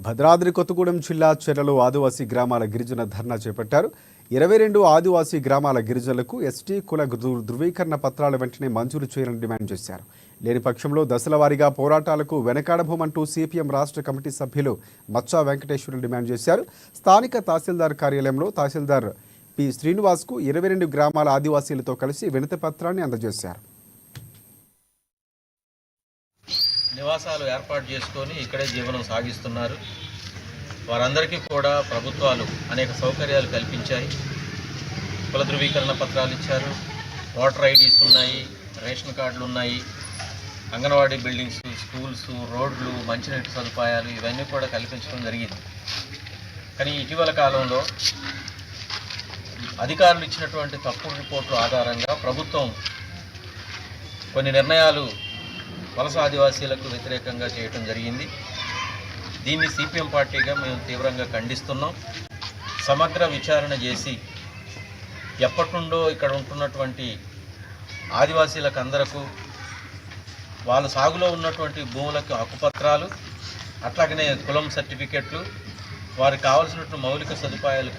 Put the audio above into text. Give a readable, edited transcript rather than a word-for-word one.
భద్రాద్రి కొత్తగూడెం జిల్లా చెర్లలో ఆదివాసీ గ్రామాల గిరిజన ధర్నా చేపట్టారు. 22 ఆదివాసీ గ్రామాల గిరిజనులకు ఎస్టీ కుల ధృవీకరణ పత్రాల వెంటనే మంజూరు చేయాలని డిమాండ్ చేశారు. లేని పక్షంలో దశల వారీగా పోరాటాలకు వెనకాడబోమంటూ సిపిఎం రాష్ట్ర కమిటీ సభ్యులు మచ్చా వెంకటేశ్వరులు డిమాండ్ చేశారు. స్థానిక తహసీల్దార్ కార్యాలయంలో తహసీల్దార్ పి శ్రీనివాస్కు 22 గ్రామాల ఆదివాసీలతో కలిసి వినతి పత్రాన్ని అందజేశారు. నివాసాలు ఏర్పాటు చేసుకొని ఇక్కడే జీవనం సాగిస్తున్నారు. వారందరికీ కూడా ప్రభుత్వాలు అనేక సౌకర్యాలు కల్పించాయి. కుల ధృవీకరణ పత్రాలు ఇచ్చారు, ఓటర్ ఐడీస్ ఉన్నాయి, రేషన్ కార్డులు ఉన్నాయి, అంగన్వాడీ బిల్డింగ్స్, స్కూల్స్, రోడ్లు, మంచినీటి సదుపాయాలు ఇవన్నీ కూడా కల్పించడం జరిగింది. కానీ ఇటీవల కాలంలో అధికారులు ఇచ్చినటువంటి తప్పుడు రిపోర్టుల ఆధారంగా ప్రభుత్వం కొన్ని నిర్ణయాలు వలస ఆదివాసీలకు వ్యతిరేకంగా చేయటం జరిగింది. దీన్ని సిపిఎం పార్టీగా మేము తీవ్రంగా ఖండిస్తున్నాం. సమగ్ర విచారణ చేసి ఎప్పటి నుండో ఇక్కడ ఉంటున్నటువంటి ఆదివాసీలకు అందరకు వాళ్ళ సాగులో ఉన్నటువంటి భూములకు హక్కుపత్రాలు, అట్లాగనే కులం సర్టిఫికెట్లు, వారికి కావాల్సినటువంటి మౌలిక సదుపాయాలు